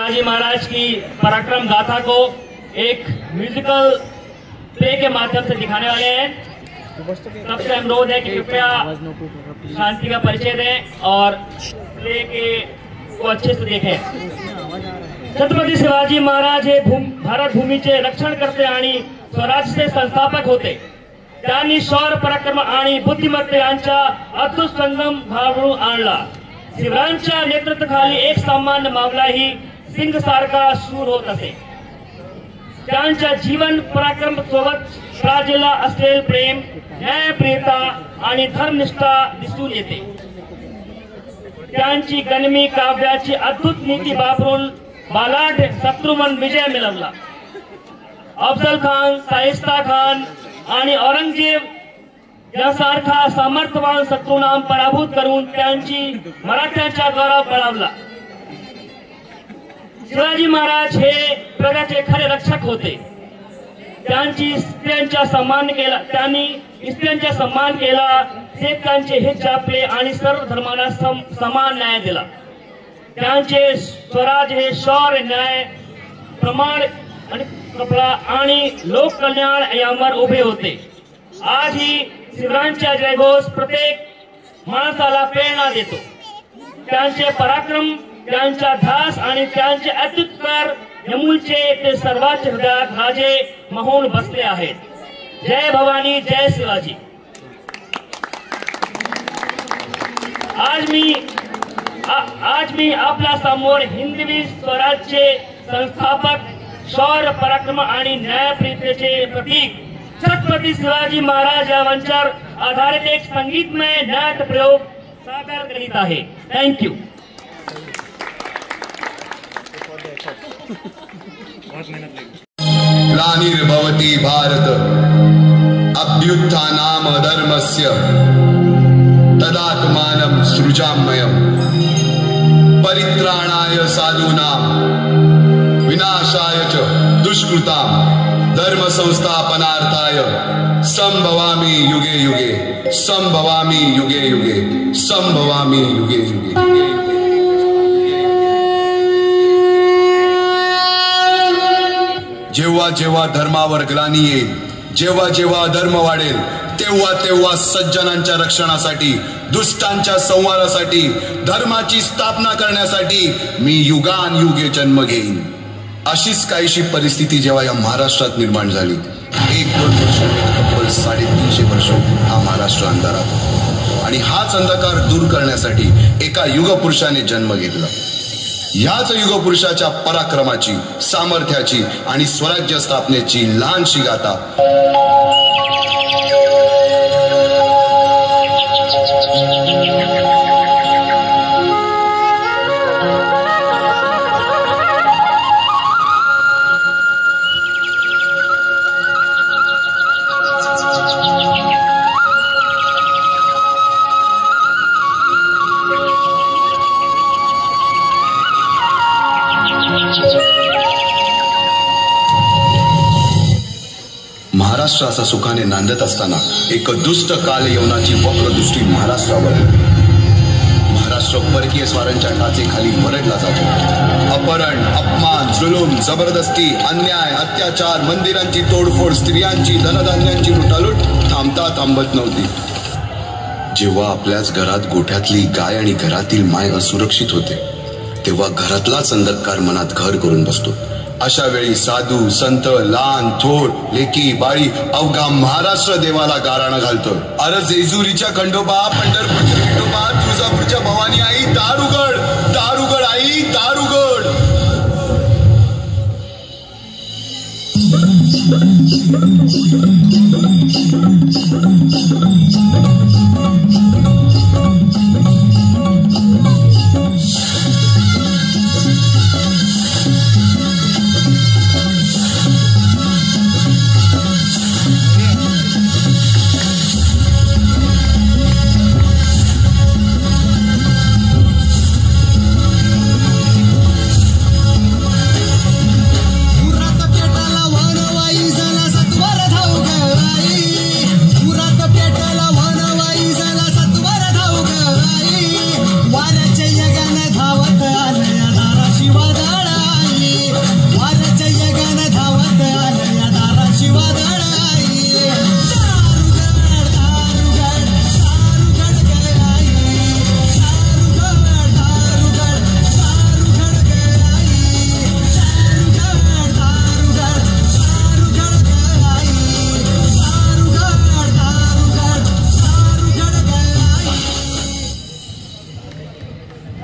शिवाजी महाराज की पराक्रम गाथा को एक म्यूजिकल प्ले के माध्यम से दिखाने वाले हैं। सबसे अनुरोध है कि कृपया शांति का परिचय दें और प्ले को अच्छे से देखें। छत्रपती शिवाजी महाराज हे भारत भूमीचे रक्षण करते आणि स्वराज्याचे संस्थापक होते। त्यांनी शौर्य पराक्रम आणि बुद्धिमत्ता यांचा अद्भुत संगम घडवून आणला। शिवरायांच्या नेतृत्वाखाली एक सामान्य मावळाही सिंह सारखा शूर होत असे। त्यांच्या जीवन पराक्रम सोबत राजाला असलेले प्रेम, न्यायप्रियता आणि धर्मनिष्ठा दिसून येते। त्यांची गनिमी काव्याची अद्भुत नीती वापरून बालाढ शत्रूवर विजय मिळवला। अफजल खान, शाहिस्ता खान आणि औरंगजेब यासारखा सामर्थ्यवान शत्रूंना पराभूत करून त्यांची मराठ्यांचा गौरव बळावला। शिवाजी महाराज हे प्रजाचे खरे रक्षक होते। त्यांनी स्त्रियांचा सन्मान केला, शेतकऱ्यांचे हित जपले आणि सर्व धर्मांना समान न्याय दिला। त्यांचे स्वराज हे शौर्य, न्याय, प्रमाण आणि लोक कल्याण यावर उभे होते। आजही शिवरायांचा जयघोष प्रत्येक माणसाला प्रेरणा देतो। त्यांचे पराक्रम, त्यांचा ध्यास आणि त्यांचे अत्युत्तर यमुलचे ते सर्वांच्या हृदयात राजे म्हणून बसले आहेत। जय भवानी, जय शिवाजी। आज मी आपल्या समोर हिंदवी स्वराज्याचे संस्थापक, शौर्य पराक्रम आणि न्यायप्रियतेचे प्रतीक छत्रपती शिवाजी महाराज यांच्यावर आधारित एक संगीतमय नाट्य प्रयोग सादर करीत आहे। Thank you. ग्लानिर्भवति भारत अभ्युत्थानाम धर्मस्य तदात्मानं सृजाम्यहम् परित्राणाय साधूनां विनाशाय च दुष्कृतां धर्म संस्थापनार्थाय संभवामि युगे युगे, संभवामि युगे युगे, संभवामि युगे युगे। जेव्हा जेव्हा धर्मावर ग्लानी येईल, जेव्हा जेव्हा धर्म वाढेल, तेव्हा तेव्हा सज्जनांच्या रक्षणासाठी, दुष्टांच्या संहारासाठी, धर्माची स्थापना करण्यासाठी मी युगानयुगे जन्म घेईन। अशीच काहीशी परिस्थिती जेव्हा या महाराष्ट्रात निर्माण झाली, 1-2 वर्ष, तब्बल 350 वर्ष हा महाराष्ट्र अंधारात, आणि हाच अंधकार दूर करण्यासाठी एका युगपुरुषाने जन्म घेतला। याच युगपुरुषाच्या पराक्रमाची, सामर्थ्याची आणि स्वराज्य स्थापनेची लहानशी गाथा महाराष्ट्र असा सुखाने नांदत असताना एक दुष्ट काल यवनाची वक्रदृष्टी महाराष्ट्रावर। महाराष्ट्र परकीय स्वारांच्या टाचेखाली भरडला जातो। अपहरण, अपमान, जुलूम, जबरदस्ती, अन्याय, अत्याचार, मंदिरांची तोडफोड, स्त्रियांची, धनधान्यांची लुटालूट थांबता थांबत नव्हती। जेव्हा आपल्याच घरात गोठ्यातली गाय आणि घरातील माय असुरक्षित होते, तेव्हा घरातलाच अंधकार मनात घर करून बसतो। अशा वेळी साधू, संत, लहान, थोर, लेकी, बाळी अवघा महाराष्ट्र देवाला गाराणं घालतोय। अरे जेजुरीच्या खंडोबा, पंढरपूरच्या खंडोबा, तुळजापूरच्या भवानी आई, दार उघड, दार उघड आई, दार उघड। पुरात पेटाला वानवाई झाला सत्वर धावग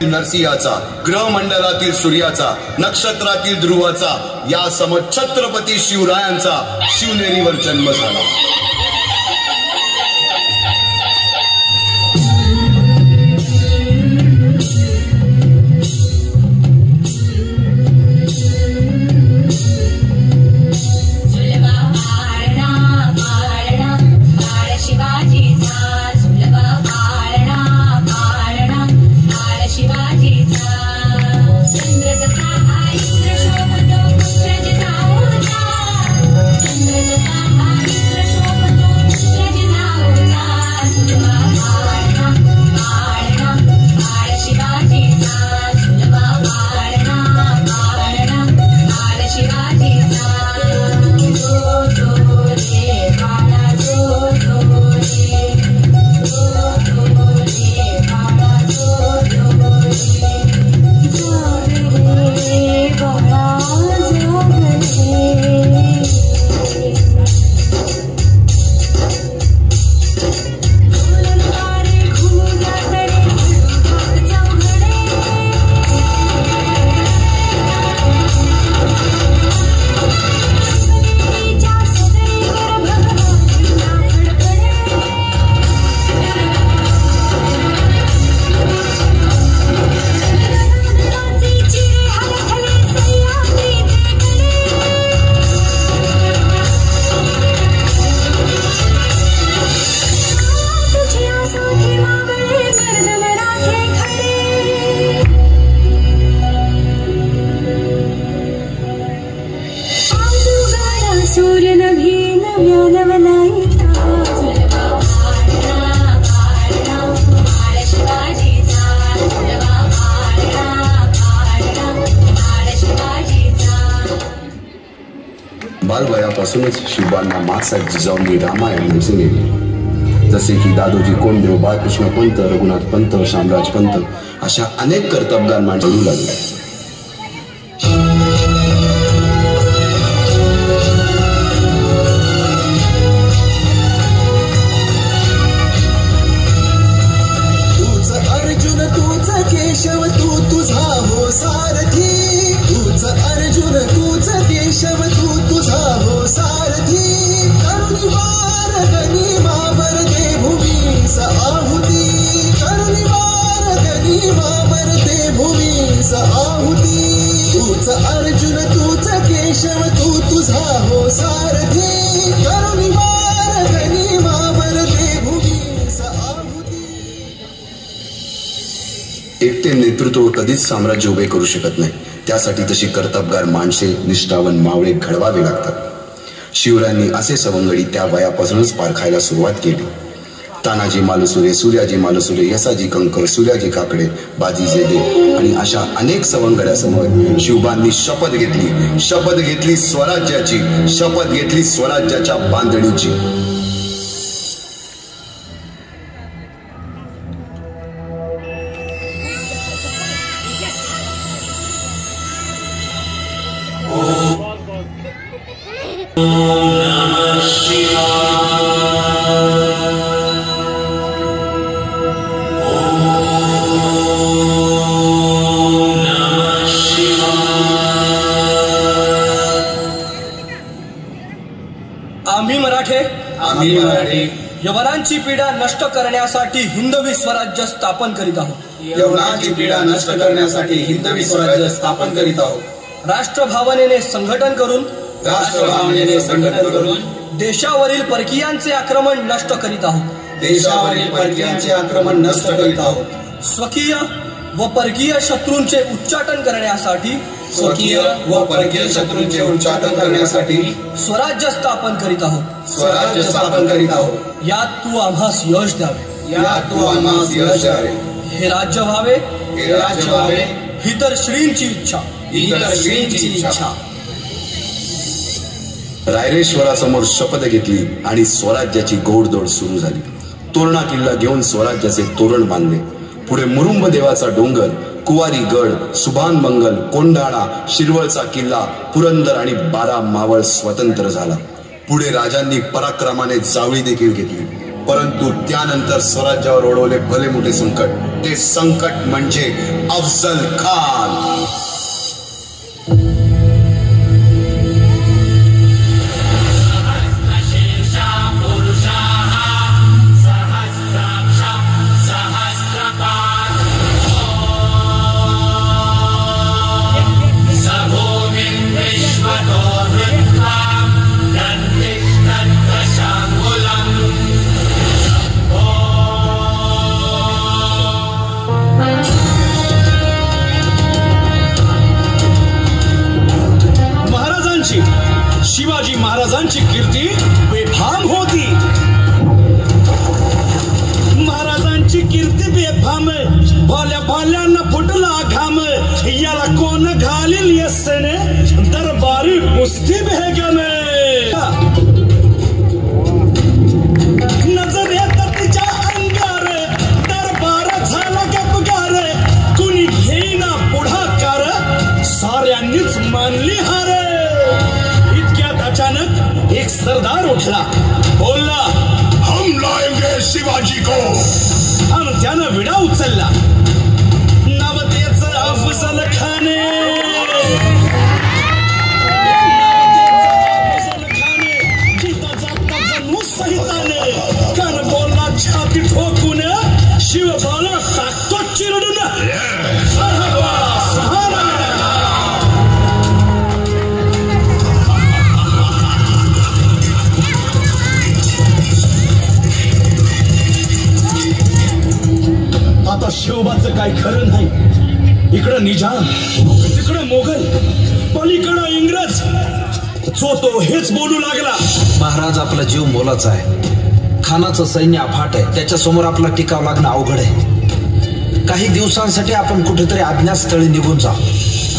नरसिंहाचा, ग्रहमंडलातील सूर्याचा, नक्षत्रातील ध्रुवाचा, या समछत्रपती शिवरायांचा शिवनेरीवर जन्म झाला. बालवयापासूनच शिवबांना मासात जिजाऊंनी रामायण रचून नेले. जसे की दादोजी कोंडदेव, बाळकृष्ण पंत, रघुनाथ पंत, शामराज पंत अशा अनेक कर्तबगार मांडू लागले. तूच अर्जुन तूच केशव तू तुझा हो सारथी. तूच अर्जुन तूच केशव तू तुझा हो सारथी. करुणिवार गनिमावर दे भूमीस आहुती. करुणिवार गनिमावर दे भूमीस आहुती. तूच अर्जुन तूच केशव तू तुझा हो सारथी. करुणिवार गनिमावर दे भूमीस आहुती. एकटे नेतृत्व कधीच साम्राज्य उभे करू शकत नाही. त्यासाठी तशी कर्तबगार माणसे, निष्ठावन मावळे घडवावे लागतात. शिवरायांनी असे सवंगडी त्या वयापासूनच पारखायला सुरुवात केली. तानाजी मालुसुरे, सूर्याजी मालुसुरे, यसाजी कंक, सूर्याजी काकडे, बाजी जेदे आणि अशा अनेक सवंगड्यासमोर शिवबांनी शपथ घेतली स्वराज्याची, शपथ घेतली स्वराज्याच्या बांधणीची. आम्ही मराठे यवनांची पीडा नष्ट करण्यासाठी हिंदवी स्वराज्य स्थापन करीत आहोत. यवनांची पीडा नष्ट करण्यासाठी हिंदवी स्वराज्य स्थापन करीत आहोत. राष्ट्रभावनेने संघटन करून देशावरील परकीयांचे आक्रमण नष्ट करीत आहोत. स्वकीय व परकीय शत्रूंचे उच्चाटन करण्यासाठी स्वराज्य स्थापन करीत आहोत. यात तू आम्हास यश द्यावे. हे राज्य व्हावे ही तर श्रींची इच्छा. रायरेश्वरासमोर शपथ घेतली आणि स्वराज्याची घोडदौड सुरू झाली. तोरणा किल्ला घेऊन स्वराज्याचे तोरण बांधले. पुढे मुरुंब देवाचा डोंगर, कुवारी गड, सुभान मंगल, कोंढाणा, शिरवळचा किल्ला, पुरंदर आणि 12 मावळ स्वतंत्र झाला. पुढे राजांनी पराक्रमाने जावळी देखील घेतली. परंतु त्यानंतर स्वराज्यावर ओढवले भले मोठे संकट. ते संकट म्हणजे अफजल खान. शिवाजी महाराजांची कीर्ती बेफाम होती. महाराजांची कीर्ती बेफाम, भाल्या भाल्यांना फुटला घाम. याला कोण घालील यस्सेने दरबारी कुस्ती बेगम. नजरेत तिच्या अंगार दरबार झाला गपगार. कुणी घेईना पुढाकार, साऱ्यांनीच मानली हार. अचानक एक सरदार उठला, बोलला, हम लाएंगे शिवाजी को. आणि त्यानं विडा उचलला. नवतेच अफजल खान. सहिताने कर बोलला छाती ठोकून. शिवबाला टाकतो चिरडून. आता शिवबाचं काय खरं नाही. इकडं निजाम, तिकडं मोगल, पलीकडं इंग्रज. जो तो हेच बोलू लागला. महाराज, आपला जीव मोलाचा आहे. खानाचं सैन्य अफाट आहे. त्याच्यासमोर आपला टिकाव लागणं अवघड आहे. काही दिवसांसाठी आपण कुठेतरी अज्ञातस्थळी निघून जाऊ.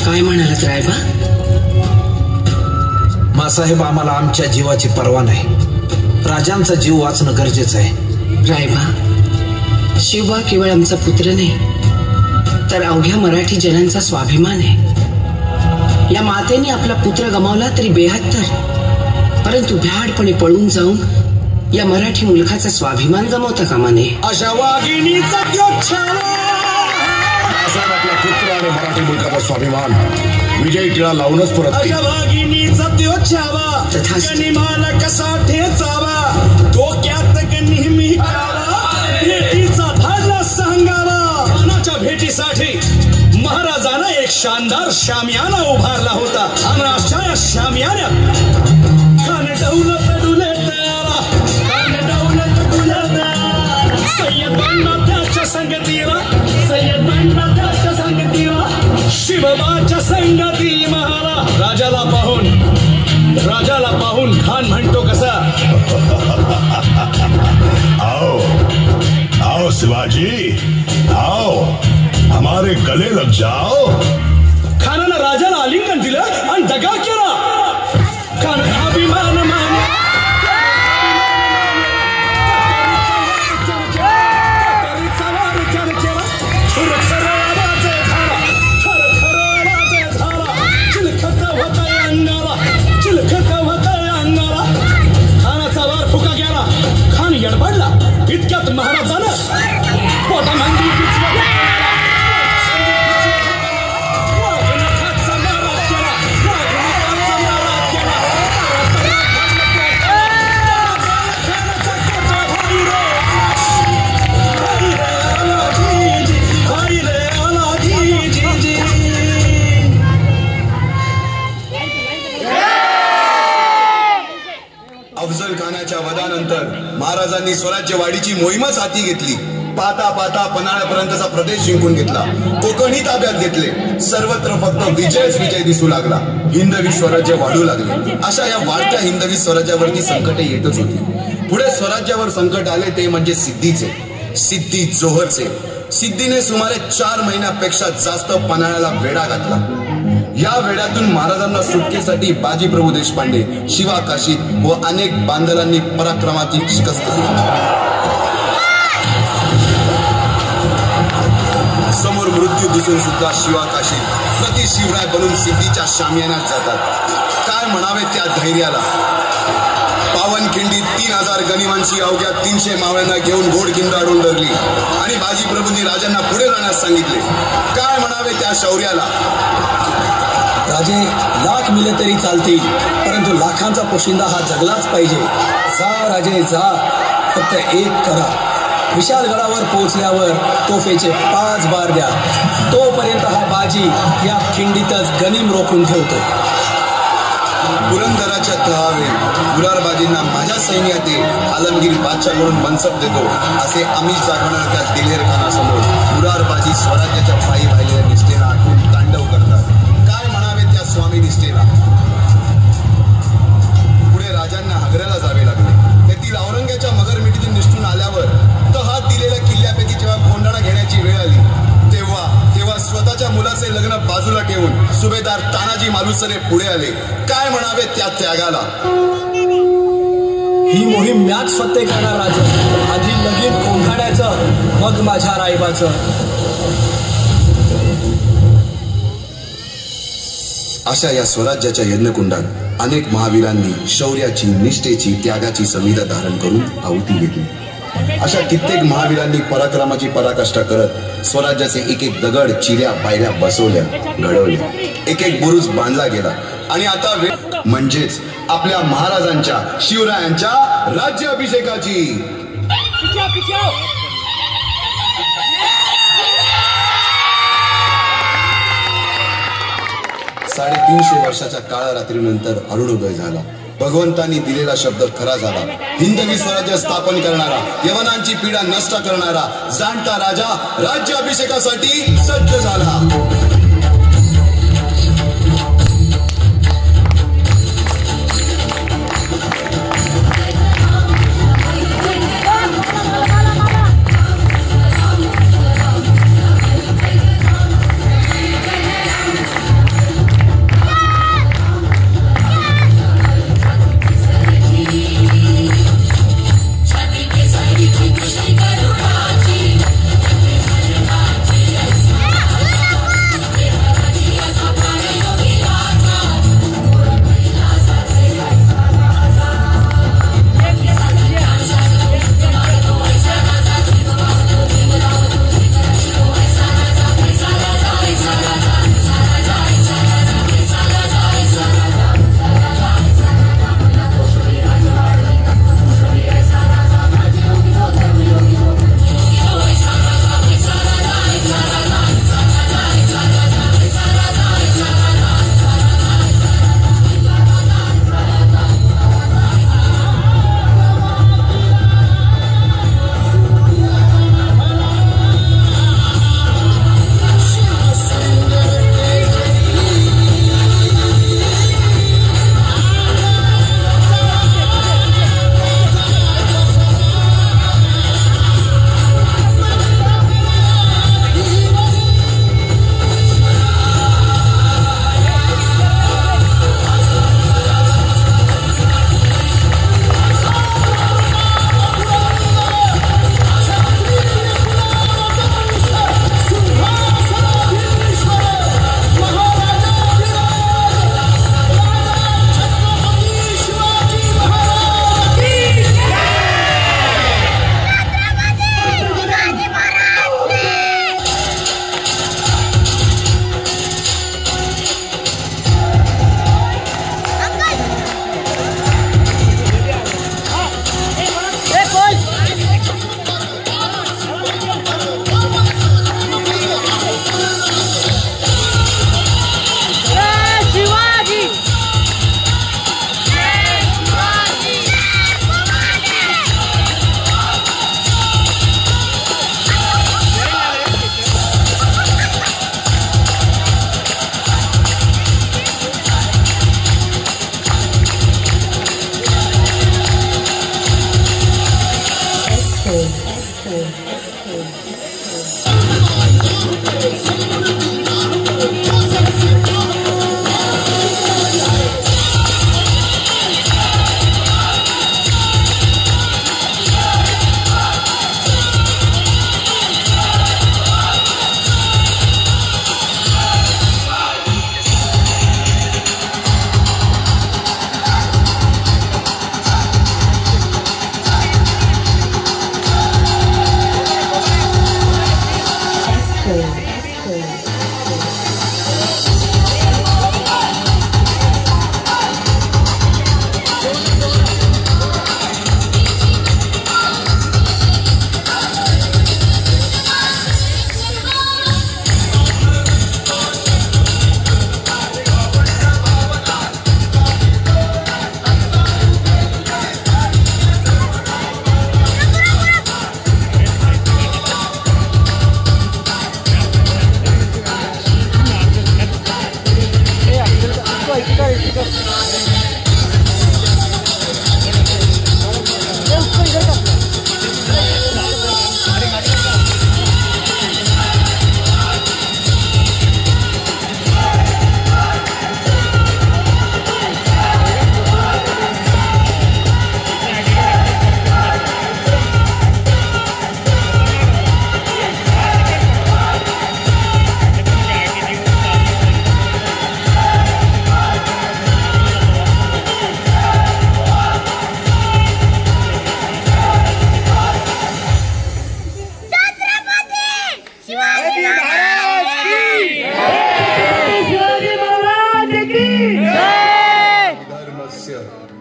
काय म्हणालात रायबा? मासाहेब, आम्हाला आमच्या जीवाची पर्वा नाही. राजांचा जीव वाचणं गरजेचं आहे. रायबा, शिवबा केवळ आमचा पुत्र नाही, तर अवघ्या मराठी जनांचा स्वाभिमान आहे. या मातेने आपला पुत्र गमावला तरी 72, परंतु भ्याडपणे पळून जाऊन या मराठी मुलखाचा स्वाभिमान गमावता कामा नये. अशा वाघिणीचा आपला पुत्र आणि मराठी मुलकाचा स्वाभिमान विजयी टिळा लावूनच परत. अशा वाघिणीचा त्यो छावा, गनिमाला कसा ठेचावा. डोक्यात नेहमी भेटीचा धाडला सांगावा. खानाच्या भेटीसाठी महाराजानं एक शानदार शामियाना उभारला होता. आणि अशा या शामियान्यात खान डौलत डुलत आला. खान डौलत डुलत आला. सय्यदांना त्याच्या संगतीला, सय्यदांना त्याच्या संगतीला, शिवबाच्या संगती महारा. राजाला पाहून खान म्हणतो कसा, आओ आओ शिवाजी, आओ हमारे गले लग जाओ. खानानं राजाला आलिंगन दिलं आणि दगा केला. खान अभिमान मानला. खानाचा वार फुका गेला. खान यडबडला. इतक्यात महाराजानं पोटामांडी अफजल खानाच्या वधानंतर महाराजांनी स्वराज्यवाढीची मोहीमच हाती घेतली. पाहता पाहता पन्हाळ्यापर्यंतचा प्रदेश जिंकून घेतला. कोकणही ताब्यात घेतले. सर्वत्र फक्त विजयच विजय दिसू लागला. हिंदवी स्वराज्य वाढू लागले. अशा या वाढत्या हिंदवी स्वराज्यावरती संकटे येतच होती. पुढे स्वराज्यावर संकट आले ते म्हणजे सिद्धीचे, सिद्धी जोहरचे. सिद्धीने सुमारे 4 महिन्यापेक्षा जास्त पन्हाळ्याला वेढा घातला. या वेड्यातून महाराजांना सुटकेसाठी बाजीप्रभू देशपांडे, शिवा काशी व अनेक बांधलांनी पराक्रमाची शिकस्त दिली. समोर मृत्यू दिसून सुद्धा शिवा काशी प्रति शिवराय बनून सिद्धीच्या शामियानात जातात. काय म्हणावे त्या धैर्याला. पावनखिंडीत 3000 गनिमांची अवघ्या 300 मावळ्यांना घेऊन घोडखिंड अडून धरली आणि बाजी प्रभूंनी राजांना पुढे राहण्यास सांगितले. काय म्हणावे त्या शौर्याला? राजे, लाख मिले तरी चालतील, परंतु लाखांचा पोशिंदा हा जगलाच पाहिजे. जा राजे जा, फक्त एक करा. विशालगडावर पोहोचल्यावर तोफेचे 5 बार द्या. तोपर्यंत हा बाजी या खिंडीतच गनिम रोखून ठेवतो. पुरंदराच्या तहावे गुलारबाजींना माझ्या सैन्यात आलमगीर बादशाह म्हणून मनसब देतो असे आमिष दाखवणार त्या दिलेर खानासमोर गुलारबाजी स्वराज्याच्या पायी वाहिलेल्या निष्ठेला आठवून तांडव करतात. काय म्हणावे त्या स्वामी निष्ठेला? पुढे राजांना आग्र्याला जावे लागले. तेथील औरंग्याच्या मगरमिठीतून निष्ठून आल्यावर तहात दिलेल्या किल्ल्यापैकी जेव्हा कोंडाणा घेण्याची वेळ आली तेव्हा स्वतःच्या मुलाचे लग्न बाजूला ठेवून सुभेदार तानाजी मालुसरे पुढे आले. काय म्हणावे त्या त्यागाला? ही मोहीम मॅच फत्ते करणार राजा. आधी लगीन कोंढाण्याचं, मग माझ्या रायबाचं. अशा या स्वराज्याच्या यज्ञकुंडात अनेक महावीरांनी शौर्याची, निष्ठेची, त्यागाची संविधा धारण करून आहुती घेतली. अशा कित्येक महावीरांनी पराक्रमाची पराकाष्ठा करत स्वराज्याचे एक एक दगड, चिऱ्या, पायऱ्या बसवल्या, घडवल्या. एक एक बुरुज बांधला गेला आणि आता म्हणजेच आपल्या महाराजांच्या, शिवरायांच्या राज्याभिषेकाची. 350 वर्षाच्या काळरात्रीनंतर अरुणोदय झाला. भगवंतांनी दिलेला शब्द खरा झाला. हिंदवी स्वराज्य स्थापन करणारा, यवनांची पीडा नष्ट करणारा जाणता राजा राज्याभिषेकासाठी सज्ज झाला.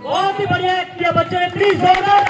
बहुत ही बढ़िया किया बच्चों ने, प्लीज जोरदार